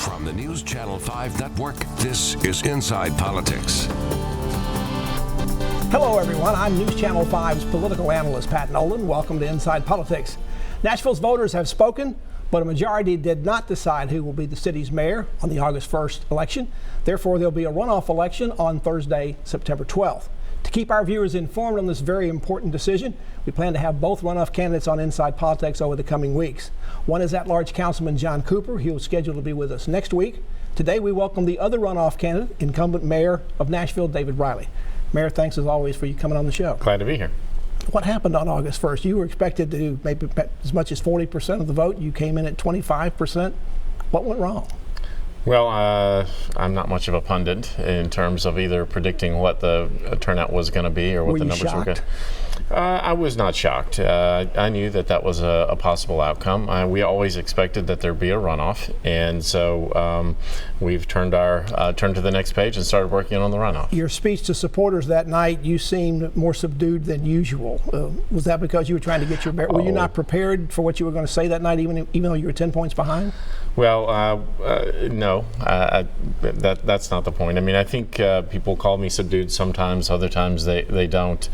From the News Channel 5 Network, this is Inside Politics. Hello, everyone. I'm News Channel 5's political analyst, Pat Nolan. Welcome to Inside Politics. Nashville's voters have spoken, but a majority did not decide who will be the city's mayor on the August 1st election. Therefore, there'll be a runoff election on Thursday, September 12th. To keep our viewers informed on this very important decision, we plan to have both runoff candidates on Inside Politics over the coming weeks. One is at-large Councilman John Cooper. He was scheduled to be with us next week. Today, we welcome the other runoff candidate, incumbent mayor of Nashville, David Briley. Mayor, thanks as always for you coming on the show. Glad to be here. What happened on August 1st? You were expected to do maybe as much as 40% of the vote. You came in at 25%. What went wrong? Well, I'm not much of a pundit in terms of either predicting what the turnout was going to be or what the numbers were going to be. I was not shocked. I knew that was a possible outcome. We always expected that there'd be a runoff, and so we've turned to the next page and started working on the runoff. Your speech to supporters that night, you seemed more subdued than usual. Was that because you were trying to get your? Were you not prepared for what you were going to say that night, even though you were 10 points behind? Well, no, that's not the point. I mean, I think people call me subdued sometimes, other times they don't.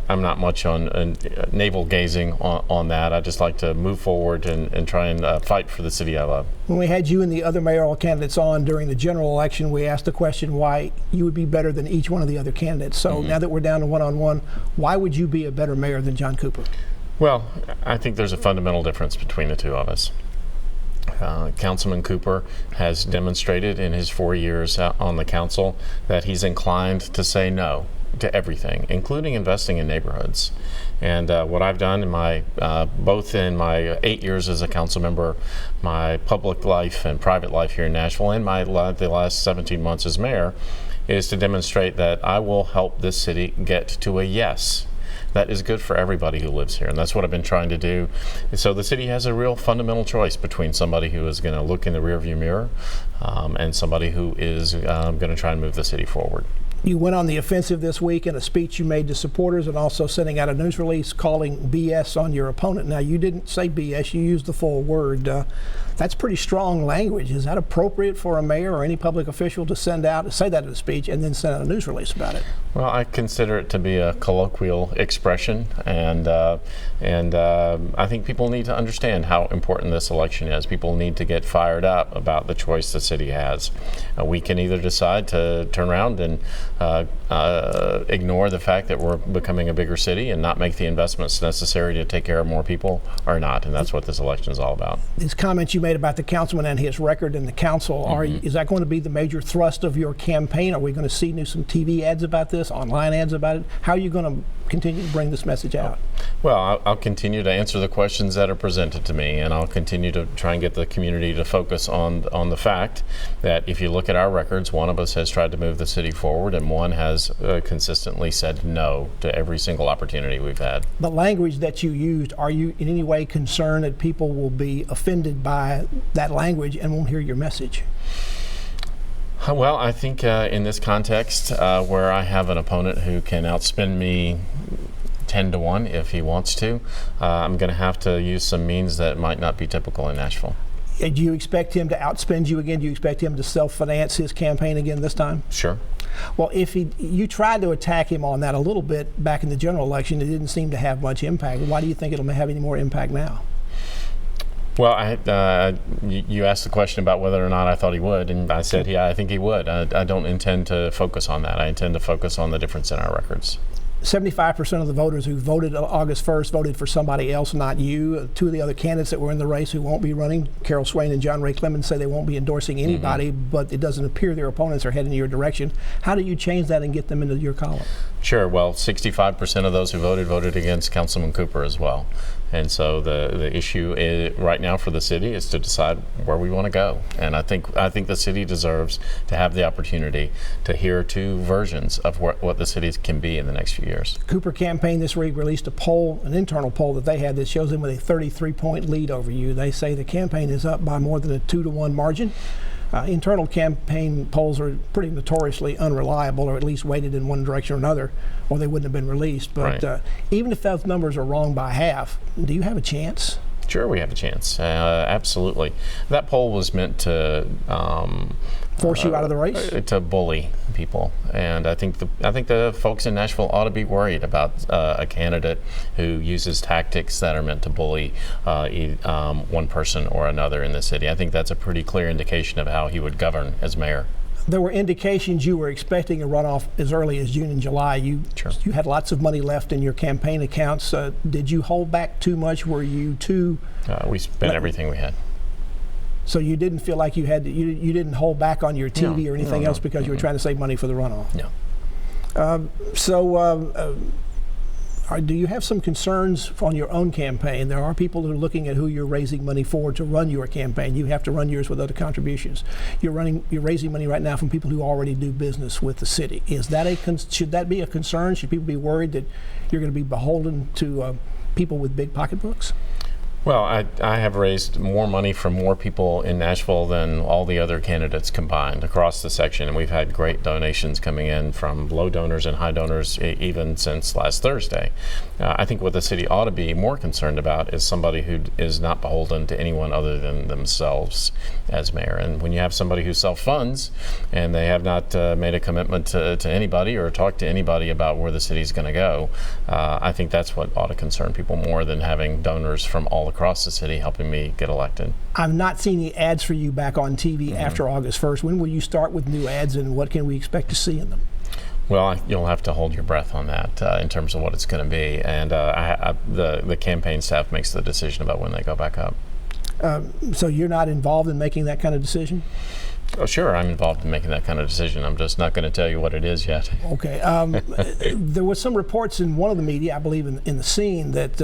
I'm not much on navel gazing on that. I just like to move forward and try and fight for the city I love. When we had you and the other mayoral candidates on during the general election, we asked the question why you would be better than each one of the other candidates. So now that we're down to one-on-one, why would you be a better mayor than John Cooper? Well, I think there's a fundamental difference between the two of us. Councilman Cooper has demonstrated in his 4 years on the council that he's inclined to say no to everything, including investing in neighborhoods. And what I've done in my both in my 8 years as a council member, my public life and private life here in Nashville, and the last 17 months as mayor, is to demonstrate that I will help this city get to a yes. That is good for everybody who lives here, and that's what I've been trying to do. So the city has a real fundamental choice between somebody who is going to look in the rearview mirror and somebody who is going to try and move the city forward. You went on the offensive this week in a speech you made to supporters and also sending out a news release calling BS on your opponent. Now, you didn't say BS, you used the full word. That's pretty strong language. Is that appropriate for a mayor or any public official to say that in a speech and then send out a news release about it? Well, I consider it to be a colloquial expression, and I think people need to understand how important this election is. People need to get fired up about the choice the city has. We can either decide to turn around and ignore the fact that we're becoming a bigger city and not make the investments necessary to take care of more people, or not, and that's what this election is all about. These comments you made about the councilman and his record in the council, is that going to be the major thrust of your campaign? Are we going to see some TV ads about this, online ads about it? How are you going to continue to bring this message out? Well, I'll continue to answer the questions that are presented to me, and I'll continue to try and get the community to focus on the fact that if you look at our records, one of us has tried to move the city forward, and one has consistently said no to every single opportunity we've had. The language that you used, are you in any way concerned that people will be offended by that language and won't hear your message? Well, I think in this context, where I have an opponent who can outspend me 10-1 if he wants to, I'm going to have to use some means that might not be typical in Nashville. Do you expect him to outspend you again? Do you expect him to self-finance his campaign again this time? Sure. Well, if you tried to attack him on that a little bit back in the general election, it didn't seem to have much impact. Why do you think it'll have any more impact now? Well, you asked the question about whether or not I thought he would, and I said, yeah, I think he would. I don't intend to focus on that. I intend to focus on the difference in our records. 75% of the voters who voted on August 1st voted for somebody else, not you. Two of the other candidates that were in the race who won't be running, Carol Swain and John Ray Clemens, say they won't be endorsing anybody, but it doesn't appear their opponents are heading in your direction. How do you change that and get them into your column? Sure. Well, 65% of those who voted against Councilman Cooper as well. And so the issue right now for the city is to decide where we want to go. And I think the city deserves to have the opportunity to hear two versions of what the city can be in the next few years. Cooper campaign this week released a poll, an internal poll that they had that shows them with a 33-point lead over you. They say the campaign is up by more than a 2-1 margin. Internal campaign polls are pretty notoriously unreliable, or at least weighted in one direction or another, or they wouldn't have been released. But even if those numbers are wrong by half, do you have a chance? Sure, we have a chance. Absolutely. That poll was meant to force you out of the race, to bully people, and I think the folks in Nashville ought to be worried about a candidate who uses tactics that are meant to bully one person or another in the city. I think that's a pretty clear indication of how he would govern as mayor. There were indications you were expecting a runoff as early as June and July. You had lots of money left in your campaign accounts. Did you hold back too much? Were you too? We spent everything we had. So you didn't feel like you had to, you didn't hold back on your TV or anything else because you were trying to save money for the runoff? No. Do you have some concerns on your own campaign? There are people who are looking at who you're raising money for to run your campaign. You have to run yours with other contributions. You're raising money right now from people who already do business with the city. Is that should that be a concern? Should people be worried that you're going to be beholden to people with big pocketbooks? Well, I have raised more money from more people in Nashville than all the other candidates combined across the section, and we've had great donations coming in from low donors and high donors even since last Thursday. I think what the city ought to be more concerned about is somebody who is not beholden to anyone other than themselves as mayor. And when you have somebody who self-funds and they have not made a commitment to anybody or talked to anybody about where the city's going to go, I think that's what ought to concern people more than having donors from all across the city helping me get elected. I've not seen any ads for you back on TV after August 1st. When will you start with new ads, and what can we expect to see in them? Well, you'll have to hold your breath on that in terms of what it's going to be, and the campaign staff makes the decision about when they go back up. So you're not involved in making that kind of decision? Oh, sure, I'm involved in making that kind of decision. I'm just not going to tell you what it is yet. Okay. There was some reports in one of the media, I believe in the scene, that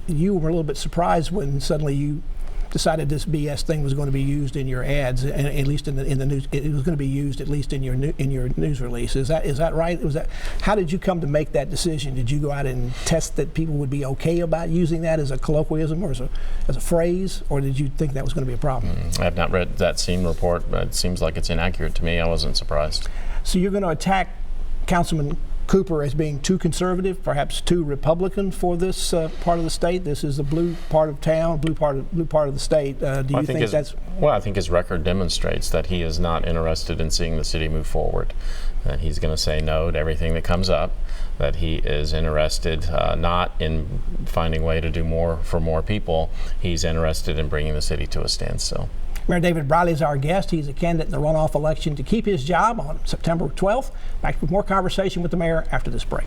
you were a little bit surprised when suddenly you decided this BS thing was going to be used in your ads, and at least in the news. It was going to be used at least in your news release. Is that right? How did you come to make that decision? Did you go out and test that people would be okay about using that as a colloquialism or as a phrase, or did you think that was going to be a problem? I have not read that scene report, but it seems like it's inaccurate to me. I wasn't surprised. So you're going to attack Councilman Cooper as being too conservative, perhaps too Republican for this part of the state? This is the blue part of town, blue part of the state. Do you think that's? Well, I think his record demonstrates that he is not interested in seeing the city move forward. That he's going to say no to everything that comes up. That he is interested not in finding a way to do more for more people. He's interested in bringing the city to a standstill. Mayor David Briley is our guest. He's a candidate in the runoff election to keep his job on September 12th. Back with more conversation with the mayor after this break.